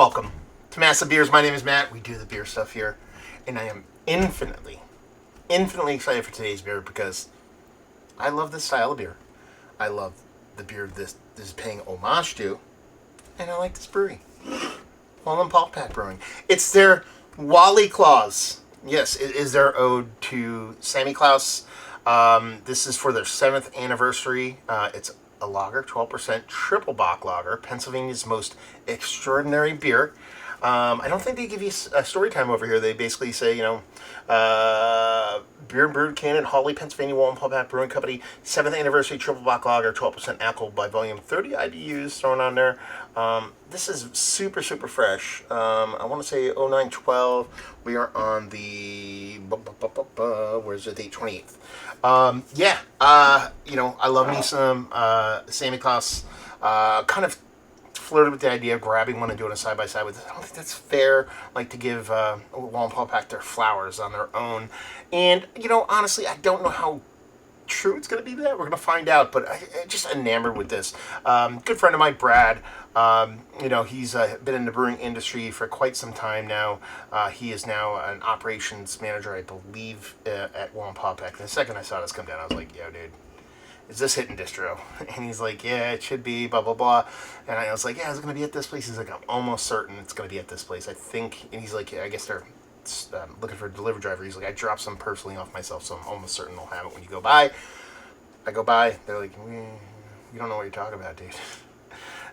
Welcome to Massive Beers. My name is Matt. We do the beer stuff here, and I am infinitely excited for today's beer because I love this style of beer. I love the beer this is paying homage to, and I like this brewery, Wallenpaupack Brewing. It's their Wallychlaus. Yes, it is their ode to Wallychlaus. This is for their 7th anniversary. It's a lager, 12% triple Bock lager, Pennsylvania's most extraordinary beer. I don't think they give you a story time over here. They basically say, beer brewed can in Hawley, Pennsylvania, Wallenpaupack Brewing Company, 7th anniversary triple Bock lager, 12% alcohol by volume, 30 IBUs thrown on there. This is super I want to say 0912. We are on the where's the date? 28th. I love me some Wallychlaus. Kind of flirted with the idea of grabbing one and doing a side-by-side with it. I don't think that's fair, like to give Wallenpaupack their flowers on their own. And, honestly, I don't know how true it's going to be that. We're going to find out, but I'm just enamored with this. Good friend of mine, Brad, he's been in the brewing industry for quite some time now. He is now an operations manager, I believe, at Wallenpaupack. The second I saw this come down, I was like, yo, dude, is this hitting distro? And he's like, yeah, it should be, blah, blah, blah. And I was like, yeah, is it going to be at this place? He's like, I'm almost certain it's going to be at this place. I think, and he's like, yeah, I guess they're looking for a delivery driver. He's like, I dropped some personally off myself, so I'm almost certain they'll have it when you go by. I go by, they're like, you don't know what you're talking about, dude.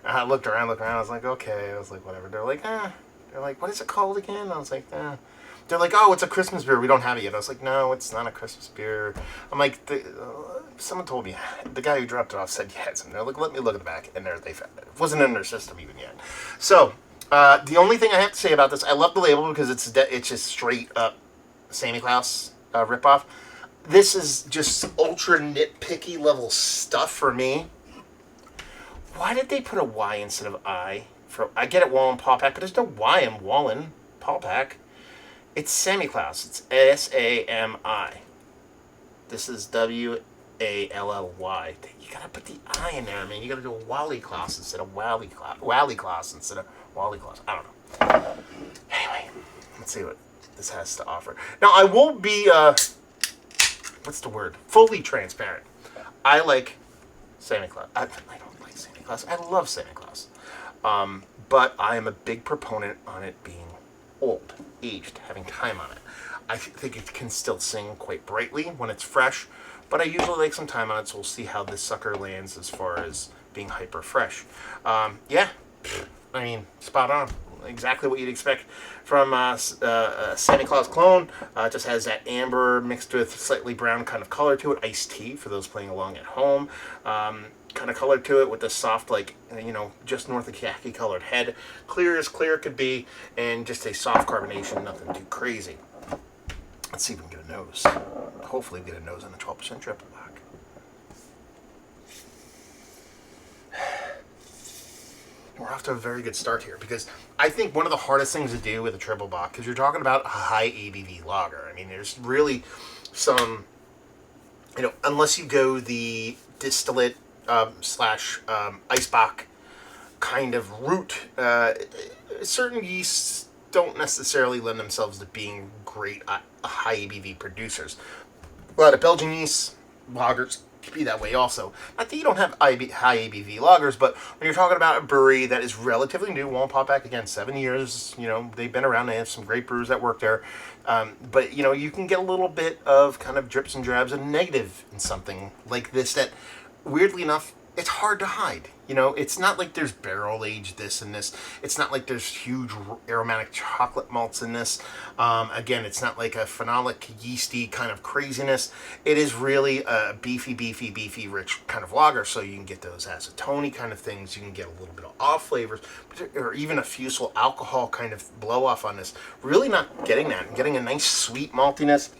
And I looked around, I was like, okay. I was like, whatever. They're like, what is it called again? I was like, They're like, oh, it's a Christmas beer. We don't have it yet. I was like, no, it's not a Christmas beer. I'm like, someone told me, the guy who dropped it off said yes. And they're like, let me look at the back. And there they found it. It wasn't in their system even yet. So, the only thing I have to say about this, I love the label because it's just straight up Wallychlaus ripoff. This is just ultra nitpicky level stuff for me. Why did they put a Y instead of I? I get it, Wallenpaupack, but there's no Y in Wallenpaupack. It's Wallychlaus. It's S-A-M-I. This is W-A-L-L-Y. You gotta put the I in there, man. You gotta do a Wallychlaus instead of Wallychlaus instead of Wallychlaus. I don't know. Anyway, let's see what this has to offer. Now, I will be, what's the word? Fully transparent. I like Wallychlaus. I don't like Wallychlaus. I love Wallychlaus. But I am a big proponent on it being old, aged, having time on it. I think it can still sing quite brightly when it's fresh, but I usually like some time on it, so we'll see how this sucker lands as far as being hyper fresh. Spot on. Exactly what you'd expect from Wallychlaus clone. It just has that amber mixed with slightly brown kind of color to it. Iced tea for those playing along at home. Kind of color to it with the soft, just north of khaki colored head. Clear as clear could be, and just a soft carbonation, nothing too crazy. Let's see if we can get a nose. Hopefully we get a nose on the 12% triple Bock. We're off to a very good start here because I think one of the hardest things to do with a triple Bock, because you're talking about a high ABV lager. I mean, there's really some, unless you go the distillate slash ice Bock kind of route, certain yeasts don't necessarily lend themselves to being great high ABV producers. A lot of Belgian yeasts, lagers, can be that way also. Not that you don't have high ABV lagers, but when you're talking about a brewery that is relatively new, Wallenpaupack, again, 7 years, they've been around, they have some great brewers that work there. But, you can get a little bit of kind of drips and drabs of negative in something like this that, weirdly enough, it's hard to hide. It's not like there's barrel aged this and this. It's not like there's huge aromatic chocolate malts in this. Again, it's not like a phenolic, yeasty kind of craziness. It is really a beefy, rich kind of lager. So you can get those acetone kind of things. You can get a little bit of off flavors, or even a fusel alcohol kind of blow off on this. Really not getting that. I'm getting a nice sweet maltiness.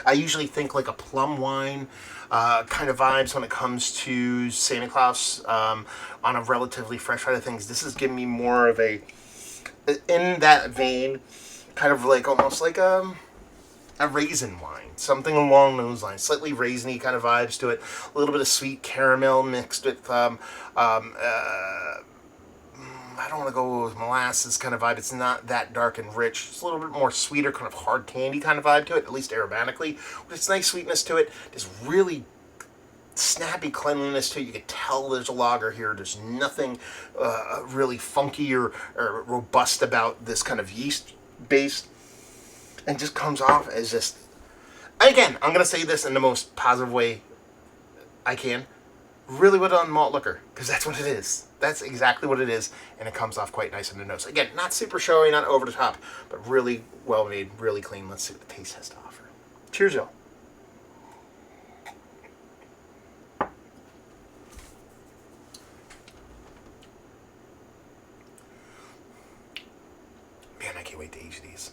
I usually think like a plum wine kind of vibes when it comes to Wallychlaus on a relatively fresh side of things. This is giving me more of a, in that vein, kind of like almost like a raisin wine. Something along those lines. Slightly raisiny kind of vibes to it. A little bit of sweet caramel mixed with I don't want to go with molasses kind of vibe. It's not that dark and rich. It's a little bit more sweeter, kind of hard candy kind of vibe to it, at least aromatically. With its nice sweetness to it. There's really snappy cleanliness to it. You can tell there's a lager here. There's nothing really funky or robust about this kind of yeast base. And just comes off as just... Again, I'm going to say this in the most positive way I can. Really well done malt liquor, because that's what it is. That's exactly what it is, and it comes off quite nice in the nose. Again, not super showy, not over the top, but really well made, really clean. Let's see what the taste has to offer. Cheers, y'all. Man, I can't wait to age these.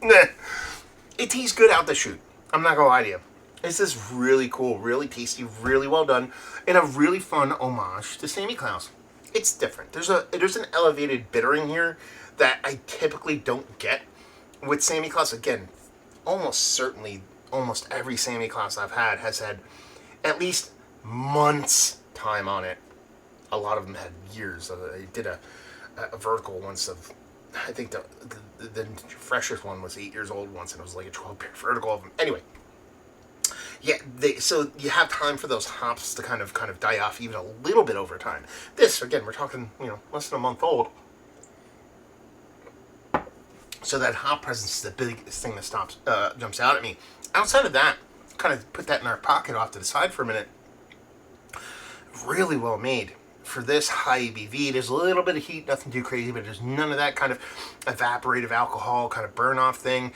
It tastes good out the chute. I'm not going to lie to you. This is really cool, really tasty, really well done, and a really fun homage to Wallychlaus. It's different. There's an elevated bittering here that I typically don't get with Wallychlaus. Again, almost certainly, almost every Wallychlaus I've had has had at least months time on it. A lot of them had years. I did a vertical once of, I think the freshest one was 8 years old once, and it was like a 12-beer vertical of them. Anyway. Yeah, so you have time for those hops to kind of die off even a little bit over time. This, again, we're talking, less than a month old. So that hop presence is the biggest thing that jumps out at me. Outside of that, kind of put that in our pocket off to the side for a minute. Really well made. For this high ABV, there's a little bit of heat, nothing too crazy, but there's none of that kind of evaporative alcohol, kind of burn-off thing.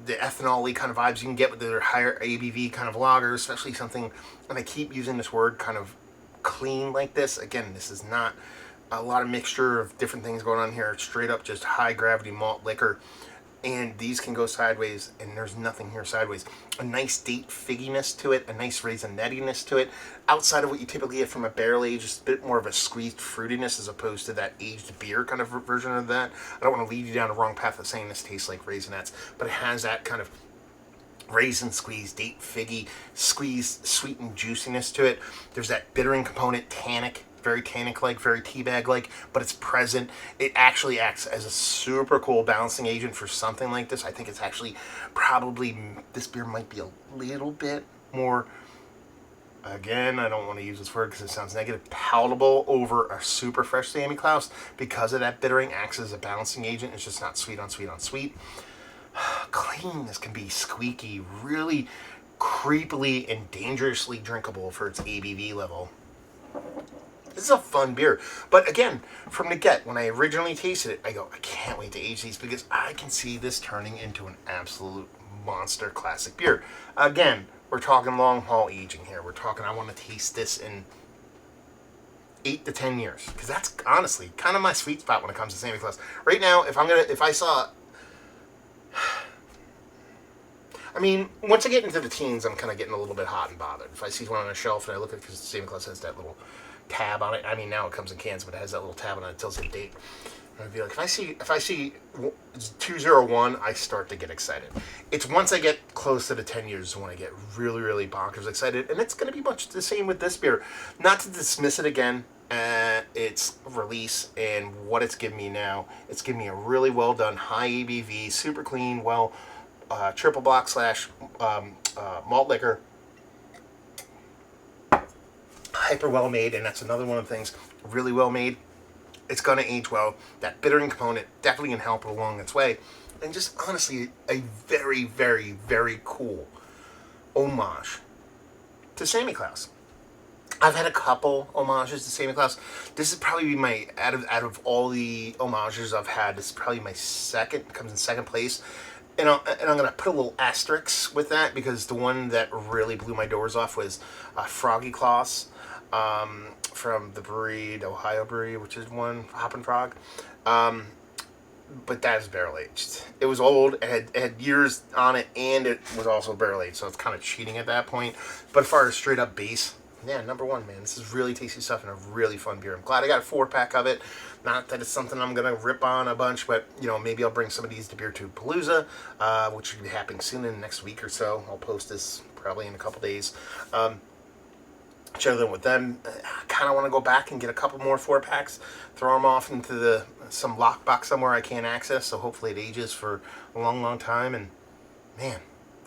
The ethanol-y kind of vibes you can get with their higher ABV kind of lagers, especially something, and I keep using this word, kind of clean like this. Again, this is not a lot of mixture of different things going on here. It's straight up just high-gravity malt liquor. And these can go sideways, and there's nothing here sideways. A nice date figginess to it, a nice raisinettiness to it. Outside of what you typically get from a barrel age, just a bit more of a squeezed fruitiness as opposed to that aged beer kind of version of that. I don't want to lead you down the wrong path of saying this tastes like Raisinets, but it has that kind of raisin squeeze, date figgy, squeezed sweetened juiciness to it. There's that bittering component, tannic, very tannic-like, very teabag-like, but it's present. It actually acts as a super cool balancing agent for something like this. I think it's actually probably, this beer might be a little bit more, again, I don't want to use this word because it sounds negative, palatable over a super fresh Wallychlaus because of that bittering, acts as a balancing agent. It's just not sweet on sweet on sweet. Clean, this can be squeaky, really creepily and dangerously drinkable for its ABV level. This is a fun beer. But again, from the get, when I originally tasted it, I go, I can't wait to age these because I can see this turning into an absolute monster classic beer. Again, we're talking long haul aging here. We're talking, I want to taste this in 8 to 10 years. Because that's honestly kind of my sweet spot when it comes to Wallychlaus. Right now, if I saw, I mean, once I get into the teens, I'm kind of getting a little bit hot and bothered. If I see one on a shelf and I look at it, because Wallychlaus has that little tab on it. I mean, now it comes in cans, but it has that little tab on it that tells you the date. And I'd be like, if I see 201, I start to get excited. It's once I get close to the 10 years when I get really, really bonkers excited. And it's going to be much the same with this beer. Not to dismiss it again, its release and what it's given me now. It's given me a really well done, high ABV, super clean, triple block / malt liquor. Hyper well made, and that's another one of the things, really well made. It's going to age well. That bittering component definitely can help along its way. And just honestly, a very, very, very cool homage to Wallychlaus. I've had a couple homages to Wallychlaus. This is probably my, out of all the homages I've had, this is probably my second, comes in second place. And I'm going to put a little asterisk with that because the one that really blew my doors off was Wallychlaus. From the brewery, the Ohio brewery, which is one, Hop and Frog. But that is barrel aged. It was old, it had years on it, and it was also barrel aged, so it's kind of cheating at that point. But as far as straight up base, yeah, number one, man. This is really tasty stuff and a really fun beer. I'm glad I got a 4-pack of it. Not that it's something I'm going to rip on a bunch, but, maybe I'll bring some of these to Beer Tube Palooza, which should be happening soon in the next week or so. I'll post this probably in a couple days. share them with them. I kind of want to go back and get a couple more 4-packs, throw them off into some lockbox somewhere I can't access, so hopefully it ages for a long, long time. And man,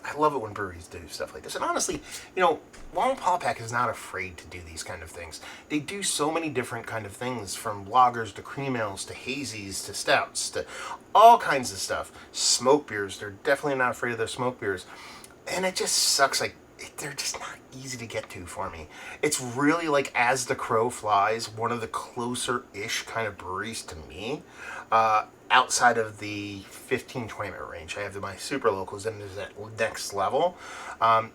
I love it when breweries do stuff like this. And honestly, Wallenpaupack is not afraid to do these kind of things. They do so many different kind of things, from lagers to cream ales to hazies to stouts to all kinds of stuff. Smoke beers, they're definitely not afraid of their smoke beers. And it just sucks, like, they're just not easy to get to for me. It's really like, as the crow flies, one of the closer-ish kind of breweries to me. Outside of the 15-20 minute range, I have my super locals, and there's that next level.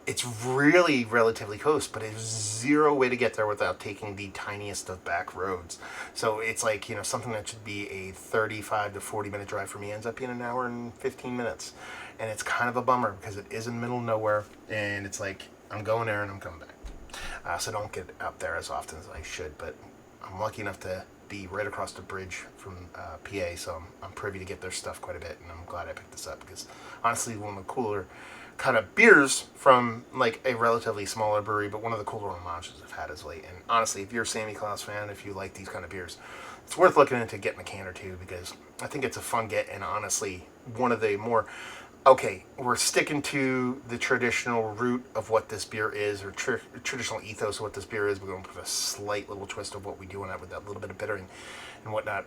It's really relatively close, but there's zero way to get there without taking the tiniest of back roads. So it's like, something that should be a 35 to 40 minute drive for me ends up being an hour and 15 minutes. And it's kind of a bummer because it is in the middle of nowhere, and it's like, I'm going there and I'm coming back. So don't get out there as often as I should, but I'm lucky enough to be right across the bridge from PA, so I'm privy to get their stuff quite a bit, and I'm glad I picked this up, because honestly, one of the cooler kind of beers from like a relatively smaller brewery, but one of the cooler homages I've had as late. And honestly, if you're a Wallychlaus fan, if you like these kind of beers, it's worth looking into getting a can or two, because I think it's a fun get, and honestly, one of the more, okay, we're sticking to the traditional root of what this beer is, or traditional ethos of what this beer is. We're going to put a slight little twist of what we do on that with that little bit of bittering and whatnot.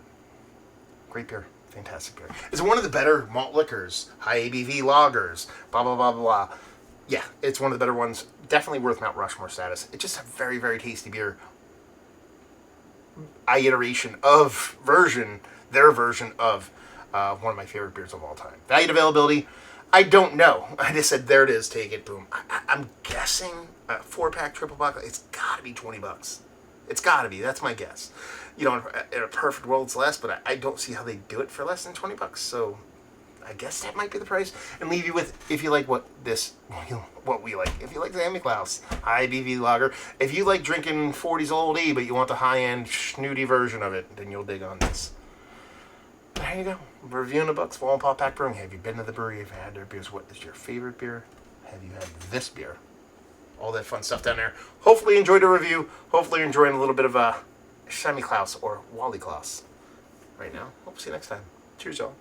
Great beer. Fantastic beer. It's one of the better malt liquors, high ABV lagers, blah, blah, blah, blah. Yeah, it's one of the better ones. Definitely worth Mount Rushmore status. It's just a very, very tasty beer. Their version of one of my favorite beers of all time. Value and availability, I don't know. I just said, there it is, take it, boom. I'm guessing a 4-pack triple Bock, it's got to be $20. It's got to be. That's my guess. In a perfect world, it's less, but I don't see how they do it for less than $20. So I guess that might be the price. And leave you with, if you like what we like. If you like the Wallychlaus high ABV lager, if you like drinking 40s Old E, but you want the high-end snooty version of it, then you'll dig on this. There you go. Reviewing the Bock's Wallenpaupack Brewing. Have you been to the brewery? Have you had their beers? What is your favorite beer? Have you had this beer? All that fun stuff down there. Hopefully you enjoyed the review. Hopefully you're enjoying a little bit of Wallychlaus or Wallychlaus right now. Hope to see you next time. Cheers, y'all.